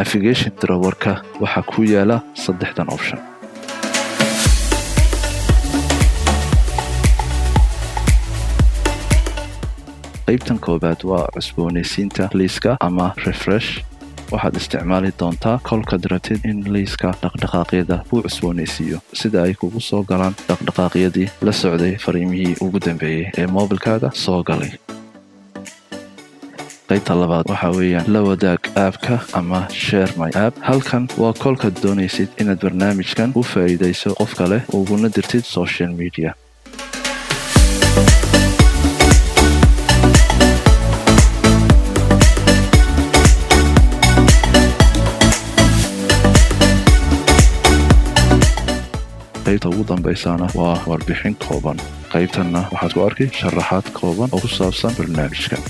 navigation drawerka waxaa ku yaala 3 option. qaybtan koobaad waa cusboonaysiinta liiska ama refresh. waxaad isticmaali doontaa kolkaad rabtid in liiska dhaqdhaqaaqyada uu cusboonaysiiyo sida ay kugu soo galaan dhaqdhaqaaqyadii la socday fariimihii ugu dambeeyey ee moobilkaaga soo galay. qaybta labaad waxaa weeyaan la wadaag aabka ama share my app. halkan waa kolkaad doonaysid inaad barnaamijkan u faa'iidayso qof kale uguna dirtid social media. qaybta ugu dambaysana waa warbixin kooban. qaybtanna waxaad ku arki sharaxaad kooban oo ku saabsan barnaamijkan.